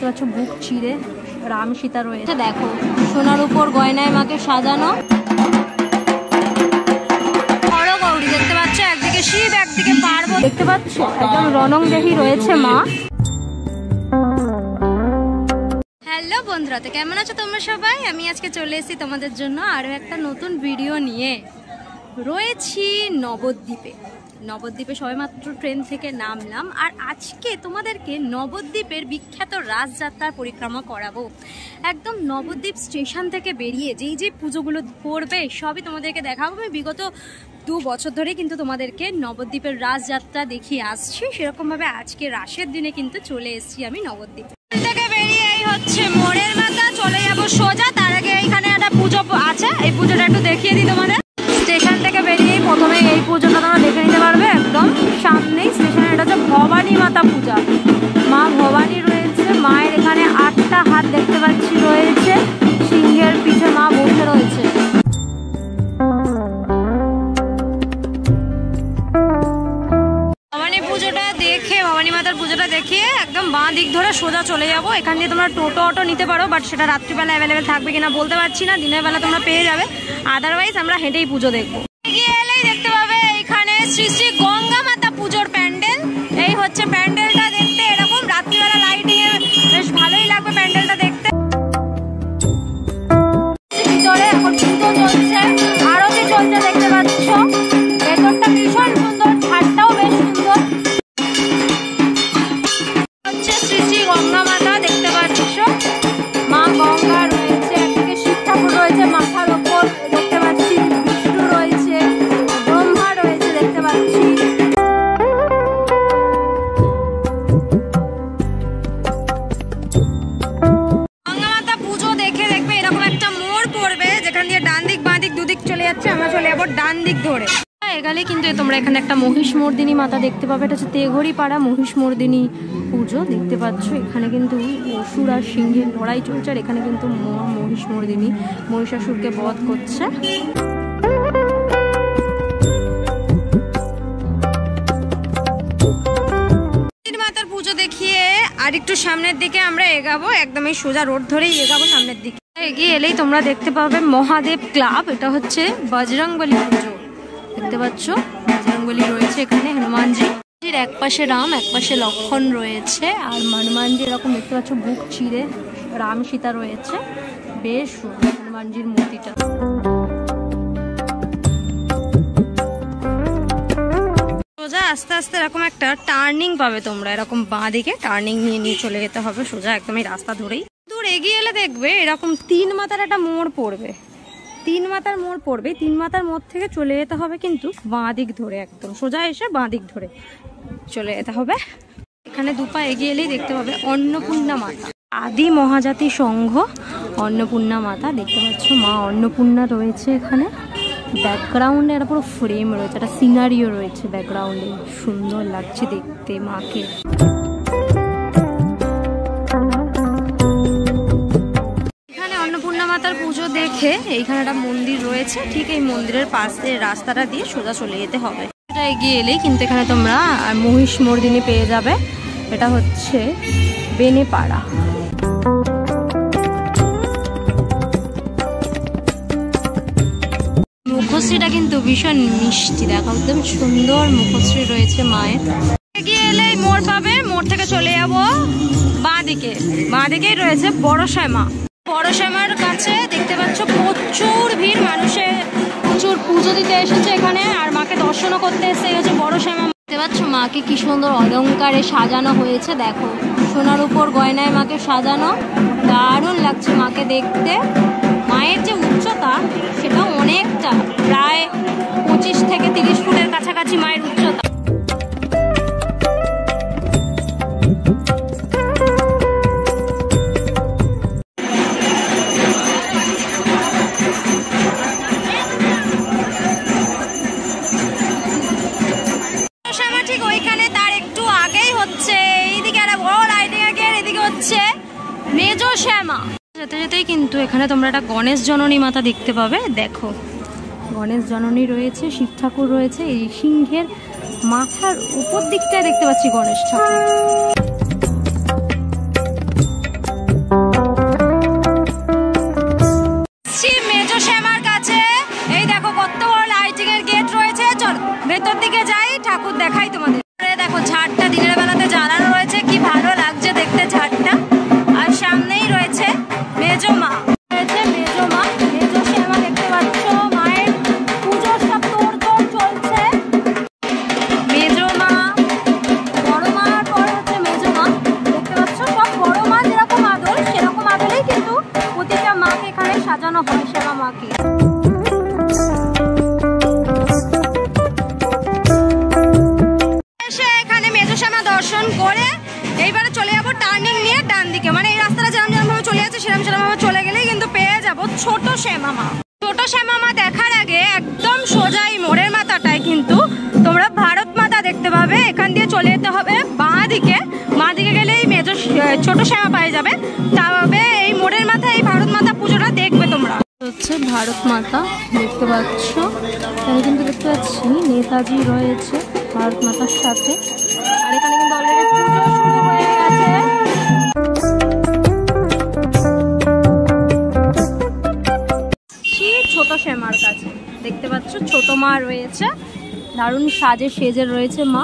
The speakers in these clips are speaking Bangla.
দেখতে পাচ্ছ বুক চিরে রাম সীতা রয়েছে। দেখো সোনার উপর গয়নায় মাকে সাজানো। বড় গৌরী দেখতে পাচ্ছ, একদিকে শিব একদিকে পার্বতী দেখতে পাচ্ছ, একদম রণংদেহী রয়েছে মা। হ্যালো বন্ধুরা, তো কেমন আছো তোমরা সবাই? আমি আজকে চলে এসেছি তোমাদের জন্য আরও একটা নতুন ভিডিও নিয়ে। রয়েছি নবদ্বীপে। নবদ্বীপে সবেমাত্র ট্রেন থেকে নামলাম, আর আজকে তোমাদেরকে নবদ্বীপের বিখ্যাত রাসযাত্রার পরিক্রমা করাবো। একদম নবদ্বীপ স্টেশন থেকে বেরিয়ে যেই পুজোগুলো পড়বে সবই তোমাদেরকে দেখাবো। আমি বিগত 2 বছর ধরে কিন্তু তোমাদেরকে নবদ্বীপের রাসযাত্রা দেখিয়ে আসছি, সেরকমভাবে আজকে রাসের দিনে কিন্তু চলে এসেছি আমি নবদ্বীপে। থেকে বেরিয়ে এই হচ্ছে মোড়ের মাথা, চলে যাবো সোজা। তার আগে এইখানে একটা পুজো আছে, এই পুজোটা একটু দেখিয়ে দিই তোমাদের। স্টেশন থেকে বেরিয়েই প্রথমে এই পুজোটা তোমরা দেখে নিতে পারবে, একদম সামনেই স্টেশনে। এটা হচ্ছে ভবানী মাতা পূজা। মা ভবানী রয়েছে, মায়ের এখানে 8টা হাত দেখতে পাচ্ছি রয়েছে, সিংহের পিঠে মা বসে রয়েছে। ভবানী মাতার পুজোটা দেখিয়ে একদম বাঁ দিক ধরে সোজা চলে যাবো। এখান দিয়ে তোমরা টোটো অটো নিতে পারো, বাট সেটা রাত্রিবেলা অ্যাভেলেবেল থাকবে কিনা বলতে পারছি না। দিনের বেলা তোমরা পেয়ে যাবে, আদারওয়াইজ আমরা হেঁটেই পুজো দেখবো। এগিয়ে এলেই দেখতে পাবে এইখানে শ্রী শ্রী গঙ্গা মাতা পুজোর প্যান্ডেল। এই হচ্ছে প্যান্ডেলটা দেখতে, এরকম রাত্রিবেলা লাইটিং এ বেশ ভালোই লাগবে প্যান্ডেলটা দেখতে। ভিতরে এখন পুজো চলছে, আরতি চলছে দেখতে পাচ্ছ। ভেতরটা ভীষণ সুন্দর, ছাদটাও বেশ সুন্দর। গঙ্গা মাতা দেখতে পাচ্ছ, মা গঙ্গা রয়েছে, একদিকে শিব ঠাকুর রয়েছে মাথার ওপর দেখতে পাচ্ছি, বিষ্ণু রয়েছে, ব্রহ্মা রয়েছে দেখতে পাচ্ছি। গঙ্গা মাতা পুজো দেখে দেখবে এরকম একটা মোড় পড়বে, যেখান দিয়ে ডান দিক বাঁ দিক দুদিক চলে যাচ্ছে। আমরা চলে যাবো ডান দিক ধরে। এগালে কিন্তু তোমরা এখানে একটা মহিষমর্দিনী মাতা দেখতে পাবে। এটা হচ্ছে তেঘড়ি পাড়া মহিষমর্দিনী পুজো দেখতে পাচ্ছ। এখানে কিন্তু অসুর আর সিংহের লড়াই চলছে, আর এখানে কিন্তু মহিষমর্দিনী মহিষাসুরকে বধ করছে। মাতার পুজো দেখিয়ে আর একটু সামনের দিকে আমরা এগাবো, একদম এই সোজা রোড ধরেই এগাবো সামনের দিকে। এগিয়ে এলেই তোমরা দেখতে পাবে মহাদেব ক্লাব। এটা হচ্ছে বজরংবলী পুজো দেখতে পাচ্ছ, বজরংবলী রয়েছে এখানে, হনুমানজি এক পাশে রাম এক পাশে লক্ষণ রয়েছে, আর হনুমানজি এরকম দেখতে পাচ্ছ বুক চিরে রাম সীতা রয়েছে। বেশ সুন্দর হনুমানজির মূর্তিটা। সোজা আস্তে আস্তে এরকম একটা টার্নিং পাবে তোমরা, এরকম বাঁ দিকে টার্নিং নিয়ে নিয়ে চলে যেতে হবে সোজা একদম এই রাস্তা ধরেই। দূর এগিয়ে এলে দেখবে এরকম 3 মাথার একটা মোড় পড়বে, 3 মাথার মোড় পড়বে। 3 মাথার মোড় থেকে চলে যেতে হবে কিন্তু বাঁ দিক ধরে, একদম সোজা এসে বাঁ দিক ধরে চলে যেতে হবে। এখানে 2 পা এগিয়ে এলেই দেখতে পাবে অন্নপূর্ণা মাতা, আদি মহাজাতি সংঘ অন্নপূর্ণা মাতা দেখতে পাচ্ছ। মা অন্নপূর্ণা রয়েছে এখানে, ব্যাকগ্রাউন্ডে একটা পুরো ফ্রেম রয়েছে, একটা সিনারিও রয়েছে ব্যাকগ্রাউন্ডে, সুন্দর লাগছে দেখতে মাকে। অন্নপূর্ণা মাতার পুজো দেখে এইখানে একটা মন্দির রয়েছে, ঠিক এই মন্দিরের পাশে রাস্তাটা দিয়ে সোজা চলে যেতে হবে। এটা এগিয়ে এলেই কিন্তু এখানে তোমরা মহিষমর্দিনী পেয়ে যাবে। এটা হচ্ছে বেনেপাড়া। মুখশ্রীটা কিন্তু ভীষণ মিষ্টি, দেখো একদম সুন্দর মুখশ্রী রয়েছে মায়ের। এগিয়ে এলেই মোড় পাবে, মোড় থেকে চলে যাবো বাঁ দিকে। বাঁ দিকেই রয়েছে বড়সাই মা। বড়সাইমার কাছে দেখতে পাচ্ছ প্রচুর ভিড়, মানুষের প্রচুর পুজো দিতে এসেছে এখানে, আর মাকে দর্শনও করতে এসে হচ্ছে বড়সাইমা। দেখতে পাচ্ছ মাকে কি সুন্দর অলংকারে সাজানো হয়েছে, দেখো সোনার উপর গয়নায় মাকে সাজানো, দারুণ লাগছে মাকে দেখতে। মায়ের যে উচ্চতা সেটা অনেকটা, প্রায় 25 থেকে 30 ফুটের কাছাকাছি মায়ের উচ্চতা। ঠিক ওইখানে তার একটু আগেই হচ্ছে এইদিকে একটা বড় লাইটিং এর, এদিকে হচ্ছে মেজো শ্যামা। যেতে যেতেই কিন্তু এখানে তোমরা একটা গণেশ জননী মাতা দেখতে পাবে। দেখো গণেশ জননী রয়েছে, শিব ঠাকুর রয়েছে, এই সিংহের মাথার উপর দিকটায় দেখতে পাচ্ছি গণেশ ঠাকুর। সাজানো হয় শ্যামা মাকে। এখানে মেজো শ্যামা দর্শন করে এইবারে চলে যাবো টার্নিং নিয়ে ডান দিকে, মানে এই রাস্তাটা যেরকম ভাবে চলে যাচ্ছে সেরকম ভাবে চলে গেলেই কিন্তু পেয়ে যাবো ছোট শ্যামা মা। ছোট শ্যামা মা দেখার আগে একদম সোজা এই মোড়ের মাথাটায় কিন্তু তোমরা ভারত মাতা দেখতে পাবে। এখান দিয়ে চলে যেতে হবে বাঁ দিকে গেলেই মেজো ছোট শ্যামা পায়ে যাবে। তবে এই মোড়ের মাথায় এই ভারত মাতা পুজোটা দেখবে তোমরা। হচ্ছে ভারত মাতা দেখতে পাচ্ছ, এখানে কিন্তু দেখতে পাচ্ছি নেতাজি রয়েছে ভারত মাতার সাথে। আর এখানে কিন্তু অলরেডি পুজো শুরু হয়ে গেছে। ছোট শ্যামার কাছে দেখতে পাচ্ছ ছোট মা রয়েছে, দারুণ সেজে রয়েছে মা।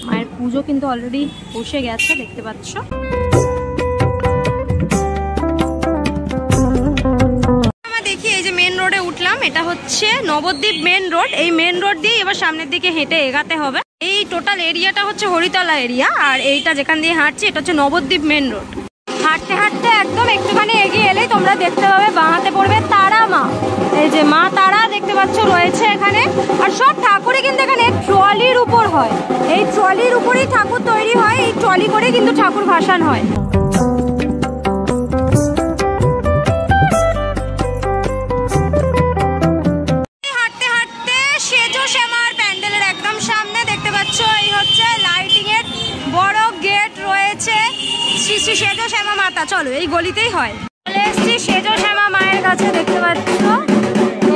মায়ের পুজো কিন্তু অলরেডি বসে গেছে দেখতে পাচ্ছ। আমরা দেখি এই যে মেন রোডে উঠলাম, এটা হচ্ছে নবদ্বীপ মেন রোড। এই মেন রোড দিয়ে এবার সামনের দিকে হেঁটে এগাতে হবে। এই টোটাল এরিয়াটা হচ্ছে হরিতলা এরিয়া, আর এইটা যেখান দিয়ে হাঁটছি এটা হচ্ছে নবদ্বীপ মেন রোড। হাঁটতে হাঁটতে একদম একটুখানি এগিয়ে এলেই তোমরা দেখতে পাবে বাঁহাতে পড়বে তারা মা। এই যে মা তারা দেখতে পাচ্ছ রয়েছে এখানে। আর সব ঠাকুরই কিন্তু এখানে ট্রলির উপর হয়, এই ট্রলির উপরেই ঠাকুর তৈরি হয়, এই ট্রলি করে কিন্তু ঠাকুর ভাসান হয়। হাঁটতে হাঁটতে সেজো শ্যামার প্যান্ডেলের একদম সামনে দেখতে পাচ্ছ এই হচ্ছে লাইটিং এর বড় গেট রয়েছে শ্রী শ্রী সেজো শ্যামা মাতা। চলো এই গলিতেই হয়। চলে এসছি সেজো শ্যামা মায়ের কাছে দেখতে পাচ্ছ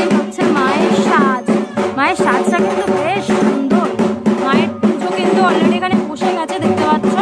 এই হচ্ছে মায়ের সাজ। মায়ের সাজটা কিন্তু বেশ সুন্দর। মায়ের পুজো কিন্তু অলরেডি এখানে বসে গেছে দেখতে পাচ্ছ।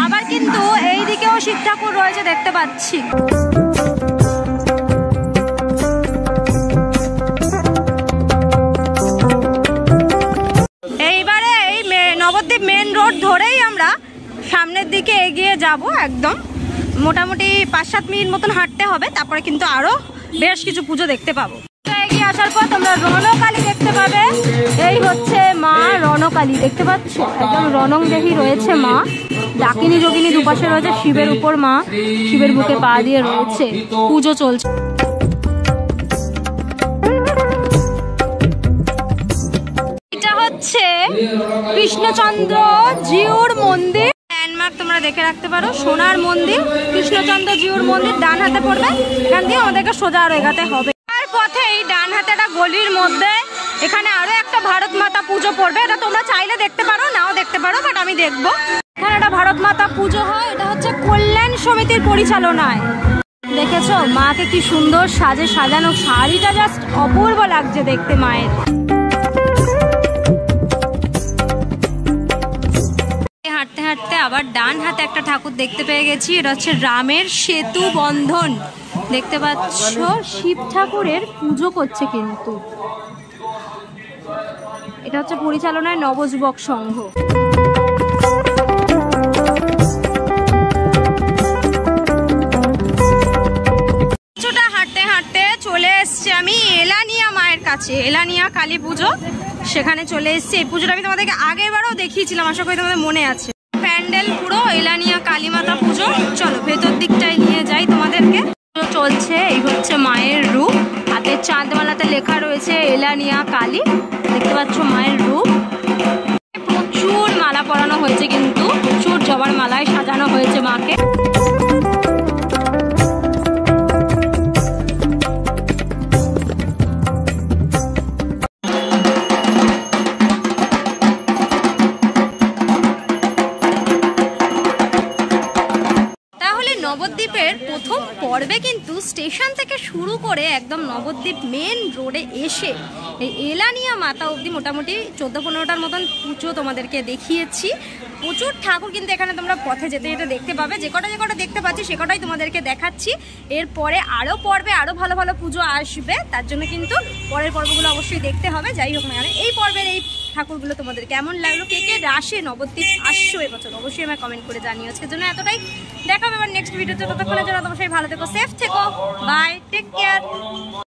আবার কিন্তু এই দিকেও শিব ঠাকুর রয়েছে দেখতে পাচ্ছি। এইবারে এই নবদ্বীপ মেন রোড ধরেই আমরা সামনের দিকে এগিয়ে যাব। একদম মোটামুটি 5-7 মিনিট মতন হাঁটতে হবে, তারপরে কিন্তু আরো বেশ কিছু পুজো দেখতে পাবো। এগিয়ে আসার পর তোমরা রণকালী দেখতে পাবে। এই হচ্ছে মা রণকালী দেখতে পাচ্ছ, একদম রণং দেহী রয়েছে মা। ডাকিনী যোগিনী দুপাশে রয়েছে, শিবের উপর মা শিবের বুকে পা দিয়ে রয়েছে, পুজো চলছে। এটা হচ্ছে কৃষ্ণচন্দ্র জিউর মন্দির। ল্যান্ডমার্ক তোমরা দেখে রাখতে পারো, সোনার মন্দির কৃষ্ণচন্দ্র জিউর মন্দির। ডান হাতে পড়বে, এখান দিয়ে আমাদেরকে সোজা আর এগাতে হবে। পথেই ডান হাতে একটা গলির মধ্যে এখানে আরো একটা ভারত মাতা পুজো পড়বে। এটা তোমরা চাইলে দেখতে পারো, নাও দেখতে পারো, বাট আমি দেখবো। এখানে একটা ভারত মাতা পুজো হয়, এটা হচ্ছে কল্যাণ সমিতির পরিচালনায়। দেখেছো মাকে কি সুন্দর সাজে সাজানো, শাড়িটা জাস্ট অপূর্ব লাগছে দেখতে মায়ের। হাঁটতে হাঁটতে আবার ডান হাতে একটা ঠাকুর দেখতে পেয়ে গেছি, এটা হচ্ছে রামের সেতু বন্ধন দেখতে পাচ্ছ। শিব ঠাকুরের পুজো করছে কিন্তু, এটা হচ্ছে পরিচালনায় নবযুবক সংঘ। কিছুটা হাঁটতে হাঁটতে চলে এসছি আমি এলানিয়া মায়ের কাছে। এলানিয়া কালী পুজো, সেখানে চলে এসছি। এই পুজোটা আমি তোমাদেরকে আগেরবারও দেখিয়েছিলাম, আশা করি তোমাদের মনে আছে। প্যান্ডেল পুরো এলানিয়া কালী মাতা পুজো। চলো ভেতর দিকটায় নিয়ে যাই তোমাদেরকে। চলছে এই হচ্ছে মায়ের রূপ, হাতের চাঁদমালাতে লেখা রয়েছে এলানিয়া কালী দেখতে পাচ্ছ মায়ের রূপ। প্রচুর মালা পরানো হয়েছে, কিন্তু প্রচুর জবার মালায় সাজানো হয়েছে মাকে। নবদ্বীপের প্রথম পর্বে কিন্তু স্টেশন থেকে শুরু করে একদম নবদ্বীপ মেন রোডে এসে এই এলানিয়া মাতা অবধি মোটামুটি 14-15টার মতন পুজো তোমাদেরকে দেখিয়েছি। প্রচুর ঠাকুর কিন্তু এখানে তোমরা পথে যেতে যেতে দেখতে পাবে। যে কটা দেখতে পাচ্ছি সে কটাই তোমাদেরকে দেখাচ্ছি। এরপরে আরও পর্বে আরও ভালো ভালো পুজো আসবে, তার জন্য কিন্তু পরের পর্বগুলো অবশ্যই দেখতে হবে। যাই হোক না কেন, এই পর্বের এই ঠাকুরগুলো তোমাদের কেমন লাগলো, কে কে রাশে নবদ্বীপ আসছো এবছর, অবশ্যই আমায় কমেন্ট করে জানিও। আজকের জন্য এতটাই, দেখা হবে আবার নেক্সট ভিডিওতে। ততক্ষণের জন্য তোমার সবাই ভালো থেকো, সেফ থেকো, বাই, টেক কেয়ার।